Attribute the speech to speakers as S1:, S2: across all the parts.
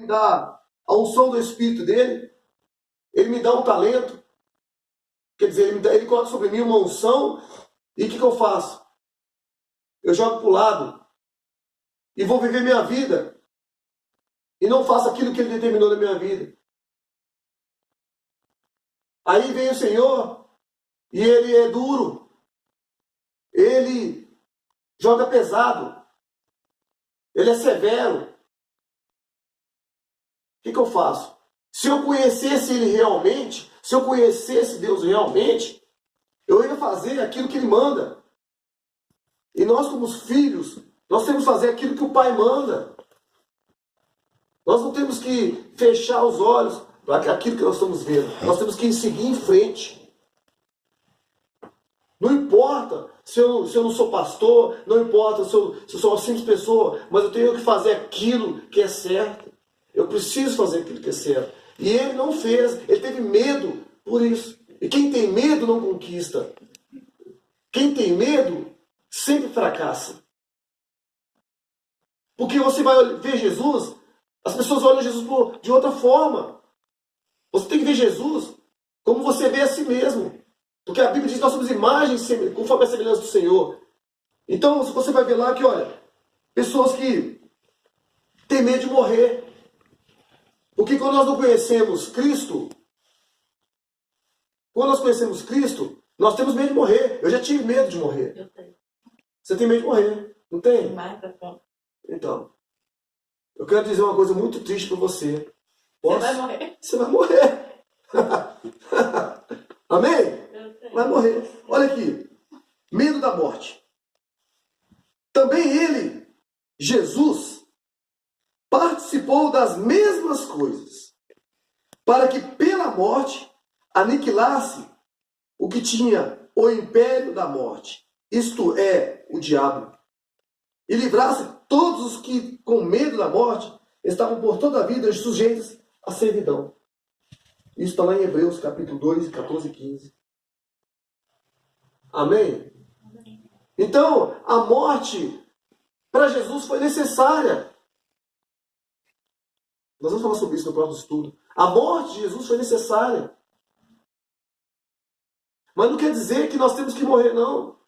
S1: me dá a unção do Espírito dele, ele me dá um talento, quer dizer, ele coloca sobre mim uma unção, e o que eu faço? Eu jogo para o lado e vou viver minha vida e não faço aquilo que ele determinou na minha vida. Aí vem o Senhor e ele é duro, ele joga pesado, ele é severo. O que eu faço? Se eu conhecesse ele realmente, se eu conhecesse Deus realmente, eu ia fazer aquilo que ele manda. E nós, como os filhos, nós temos que fazer aquilo que o Pai manda. Nós não temos que fechar os olhos para aquilo que nós estamos vendo. Nós temos que seguir em frente. Não importa se eu não sou pastor, não importa se eu sou uma simples pessoa, mas eu tenho que fazer aquilo que é certo. Eu preciso fazer aquilo que é certo. E ele não fez, ele teve medo por isso. E quem tem medo não conquista. Quem tem medo sempre fracassa. Porque você vai ver Jesus, as pessoas olham Jesus de outra forma. Você tem que ver Jesus como você vê a si mesmo. Porque a Bíblia diz que nós somos imagens conforme a semelhança do Senhor. Então você vai ver lá que, olha, pessoas que têm medo de morrer. Porque quando nós não conhecemos Cristo, nós temos medo de morrer. Eu já tive medo de morrer.
S2: Eu tenho.
S1: Você tem medo de morrer, não tem?
S2: Mais da conta.
S1: Então, eu quero dizer uma coisa muito triste para você.
S2: Você vai morrer?
S1: Você vai morrer. Amém?
S2: Eu tenho.
S1: Vai morrer. Olha aqui. Medo da morte. Também ele, Jesus, participou das mesmas coisas, para que pela morte aniquilasse o que tinha o império da morte, isto é, o diabo, e livrasse todos os que, com medo da morte, estavam por toda a vida sujeitos à servidão. Isso está lá em Hebreus, capítulo 2, 14 e 15. Amém? Então, a morte para Jesus foi necessária. Nós vamos falar sobre isso no próximo estudo. A morte de Jesus foi necessária. Mas não quer dizer que nós temos que morrer, não.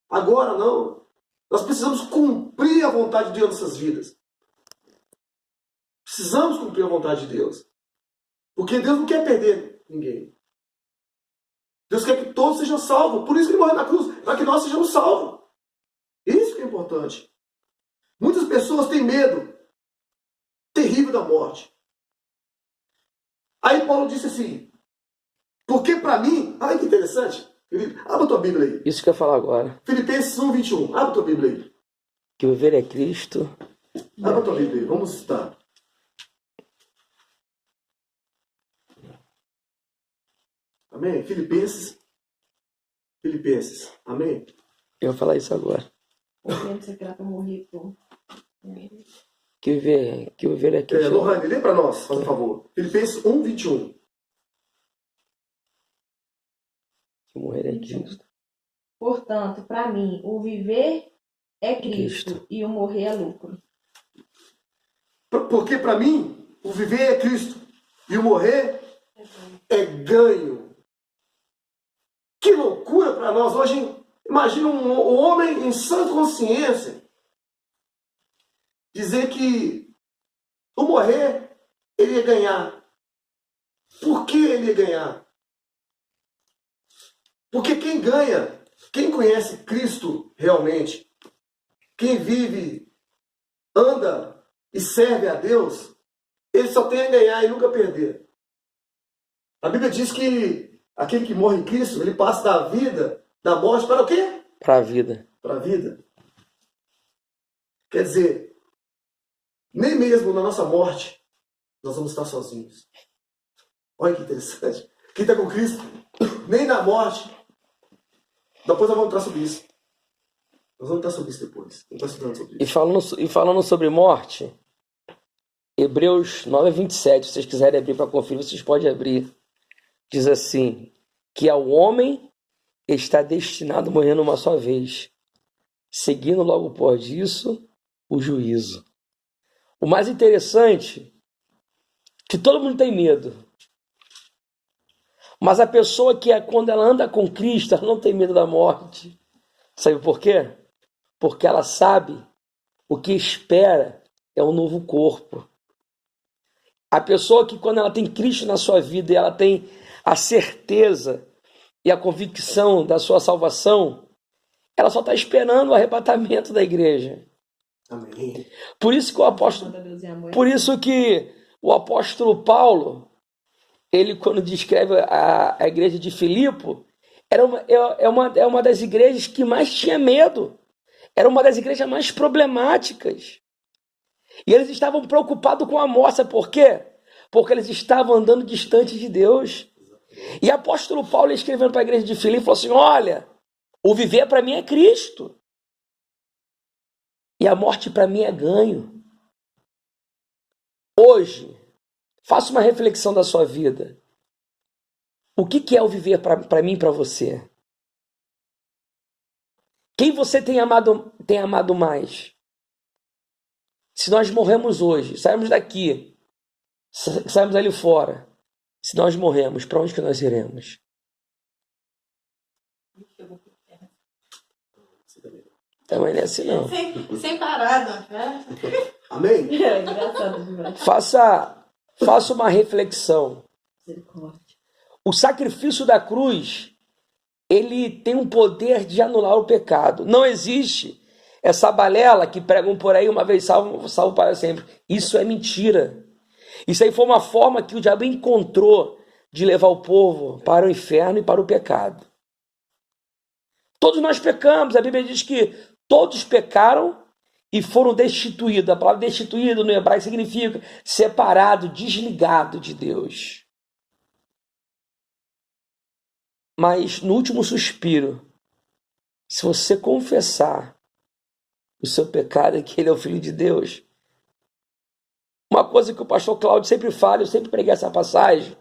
S1: Agora, não. Nós precisamos cumprir a vontade de Deus em nossas vidas. Precisamos cumprir a vontade de Deus. Porque Deus não quer perder ninguém. Deus quer que todos sejam salvos. Por isso que ele morreu na cruz, para que nós sejamos salvos. Isso que é importante. Muitas pessoas têm medo terrível da morte. Aí Paulo disse assim, porque para mim, olha que interessante, abra a tua Bíblia aí.
S3: Isso que eu ia falar agora.
S1: Filipenses 1, 21, abra a tua Bíblia aí.
S3: Que o viver é Cristo.
S1: Abra a tua Bíblia aí, vamos citar. Amém? Filipenses, amém?
S3: Eu vou falar isso agora.
S2: O tempo você quer morrer por...
S3: Que o viver é Cristo.
S1: Lohane, lê para nós, faz um favor. Filipenses 1, 21.
S3: Que morrer é Cristo.
S2: Portanto, para mim, o viver é Cristo e o morrer é lucro.
S1: Porque para mim, o viver é Cristo e o morrer é ganho. Que loucura para nós hoje, hein? Imagina um homem em sã consciência dizer que o morrer ele ia ganhar. Por que ele ia ganhar? Porque quem ganha, quem conhece Cristo realmente, quem vive, anda e serve a Deus, ele só tem a ganhar e nunca perder. A Bíblia diz que aquele que morre em Cristo, ele passa da vida, da morte para o quê?
S3: Para a vida.
S1: Para a vida. Quer dizer, nem mesmo na nossa morte nós vamos estar sozinhos. Olha que interessante. Quem está com Cristo, nem na morte. Depois nós vamos entrar sobre isso. Nós vamos entrar sobre isso depois. Vamos estar estudando sobre isso.
S3: E falando sobre morte, Hebreus 9, 27, se vocês quiserem abrir para conferir, vocês podem abrir. Diz assim, que ao homem está destinado a morrer numa só vez, seguindo logo após isso o juízo. O mais interessante que todo mundo tem medo. Mas a pessoa que quando ela anda com Cristo, ela não tem medo da morte. Sabe por quê? Porque ela sabe o que espera é um novo corpo. A pessoa que quando ela tem Cristo na sua vida e ela tem a certeza e a convicção da sua salvação, ela só está esperando o arrebatamento da igreja.
S1: Amém.
S3: Por isso que o apóstolo Paulo, ele quando descreve a igreja de Filipe, é uma das igrejas que mais tinha medo. Era uma das igrejas mais problemáticas. E eles estavam preocupados com a morte. Sabe por quê? Porque eles estavam andando distante de Deus. E o apóstolo Paulo, escrevendo para a igreja de Filipe, falou assim: olha, o viver para mim é Cristo. E a morte para mim é ganho. Hoje, faça uma reflexão da sua vida. O que é o viver para mim e para você? Quem você tem amado mais? Se nós morremos hoje, saímos daqui, saímos ali fora, se nós morremos, para onde que nós iremos? Também não é assim, não.
S2: Sem parada.
S1: Amém?
S2: É engraçado demais.
S3: Faça uma reflexão. O sacrifício da cruz, ele tem um poder de anular o pecado. Não existe essa balela que pregam por aí, uma vez salvo para sempre. Isso é mentira. Isso aí foi uma forma que o diabo encontrou de levar o povo para o inferno e para o pecado. Todos nós pecamos. A Bíblia diz que todos pecaram e foram destituídos. A palavra destituído no hebraico significa separado, desligado de Deus. Mas no último suspiro, se você confessar o seu pecado, que ele é o Filho de Deus, uma coisa que o pastor Cláudio sempre fala, eu sempre preguei essa passagem,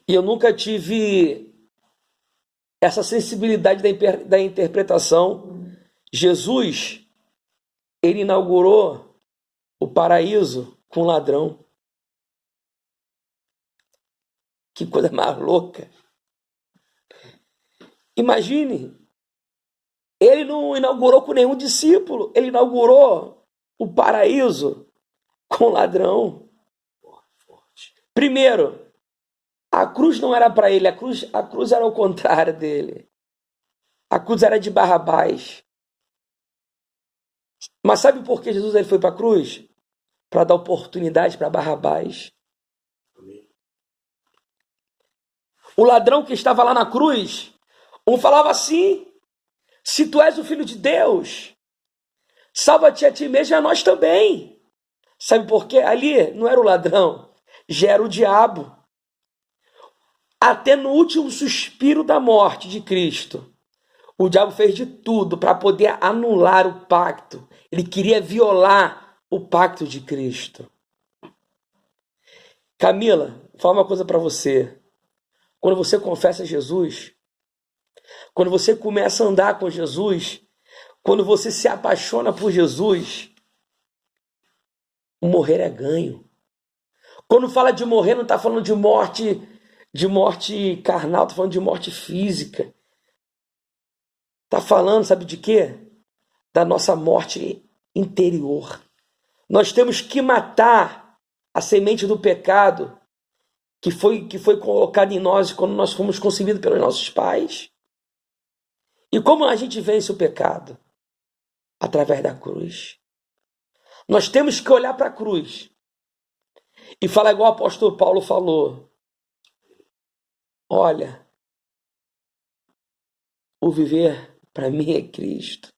S3: e eu nunca tive essa sensibilidade da interpretação. Jesus, ele inaugurou o paraíso com um ladrão. Que coisa mais louca. Imagine, ele não inaugurou com nenhum discípulo, ele inaugurou o paraíso com um ladrão. Primeiro, a cruz não era para ele, a cruz era o contrário dele. A cruz era de Barrabás. Mas sabe por que Jesus ele foi para a cruz? Para dar oportunidade para Barrabás. O ladrão que estava lá na cruz, um falava assim: se tu és o Filho de Deus, salva-te a ti mesmo e a nós também. Sabe por quê? Ali não era o ladrão, já era o diabo. Até no último suspiro da morte de Cristo, o diabo fez de tudo para poder anular o pacto. Ele queria violar o pacto de Cristo. Camila, vou falar uma coisa para você. Quando você confessa Jesus, quando você começa a andar com Jesus, quando você se apaixona por Jesus, morrer é ganho. Quando fala de morrer, não está falando de morte carnal, está falando de morte física. Está falando, sabe de quê? Da nossa morte interior. Nós temos que matar a semente do pecado que foi colocada em nós quando nós fomos concebidos pelos nossos pais. E como a gente vence o pecado? Através da cruz. Nós temos que olhar para a cruz e falar igual o apóstolo Paulo falou: olha, o viver para mim é Cristo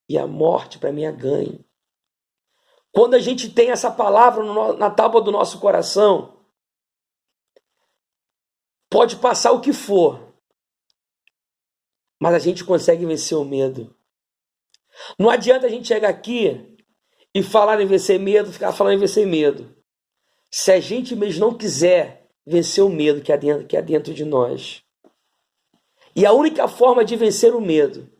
S3: e a morte para mim é ganho. Quando a gente tem essa palavra na tábua do nosso coração, pode passar o que for, mas a gente consegue vencer o medo. Não adianta a gente chegar aqui e falar em vencer medo, ficar falando em vencer medo, se a gente mesmo não quiser vencer o medo que há dentro de nós. E a única forma de vencer o medo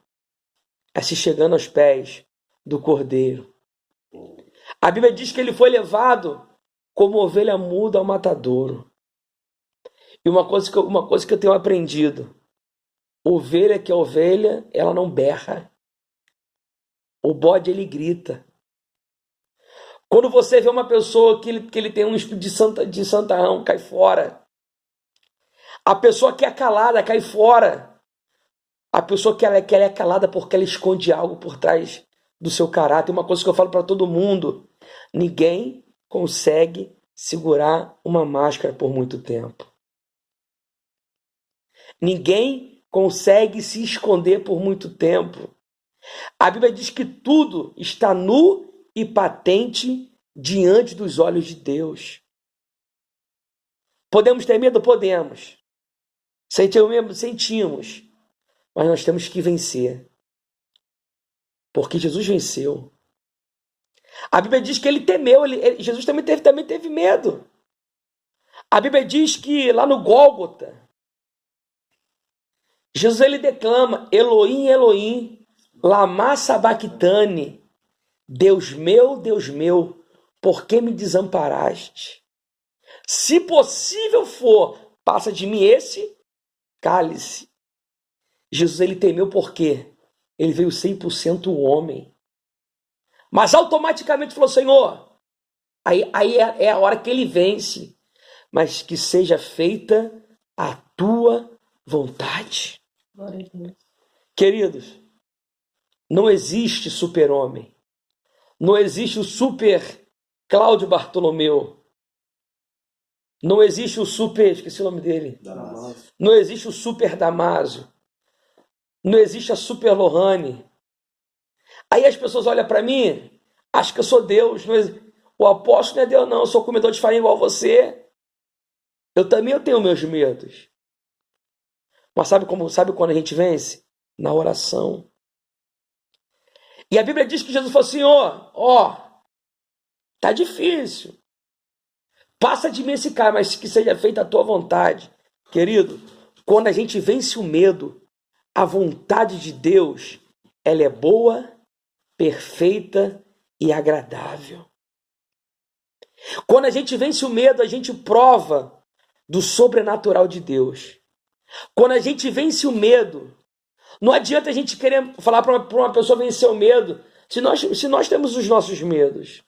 S3: é se chegando aos pés do Cordeiro. A Bíblia diz que ele foi levado como ovelha muda ao matadouro. E uma coisa que eu tenho aprendido: ovelha que é ovelha, ela não berra. O bode, ele grita. Quando você vê uma pessoa que ele tem um espírito de santarrão, cai fora. A pessoa que é calada, cai fora. A pessoa que ela é calada porque ela esconde algo por trás do seu caráter. Uma coisa que eu falo para todo mundo: ninguém consegue segurar uma máscara por muito tempo. Ninguém consegue se esconder por muito tempo. A Bíblia diz que tudo está nu e patente diante dos olhos de Deus. Podemos ter medo? Podemos. Sentimos. Mas nós temos que vencer. Porque Jesus venceu. A Bíblia diz que ele temeu. Jesus também teve medo. A Bíblia diz que lá no Gólgota, Jesus ele declama: Elohim, Elohim, lama sabachthani. Deus meu, por que me desamparaste? Se possível for, passa de mim esse cálice. Jesus ele temeu porque ele veio 100% homem. Mas automaticamente falou: Senhor, aí é a hora que ele vence. Mas que seja feita a tua vontade.
S2: Glória a Deus.
S3: Queridos, não existe super-homem. Não existe o super Cláudio Bartolomeu. Não existe o super... Esqueci o nome dele.
S1: Damásio.
S3: Não existe o super Damásio. Não existe a super Lohane. Aí as pessoas olham para mim, acham que eu sou Deus. O apóstolo não é Deus, não. Eu sou comedor de farinha igual você. Eu tenho meus medos. Mas sabe quando a gente vence? Na oração. E a Bíblia diz que Jesus falou assim: tá difícil. Passa de mim esse cara, mas que seja feita a tua vontade. Querido, quando a gente vence o medo, a vontade de Deus, ela é boa, perfeita e agradável. Quando a gente vence o medo, a gente prova do sobrenatural de Deus. Quando a gente vence o medo, não adianta a gente querer falar para uma pessoa vencer o medo, se nós temos os nossos medos.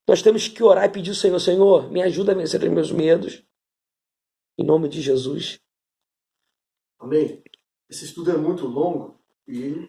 S3: Nós temos que orar e pedir ao Senhor: Senhor, me ajuda a vencer os meus medos. Em nome de Jesus.
S1: Amém. Esse estudo é muito longo e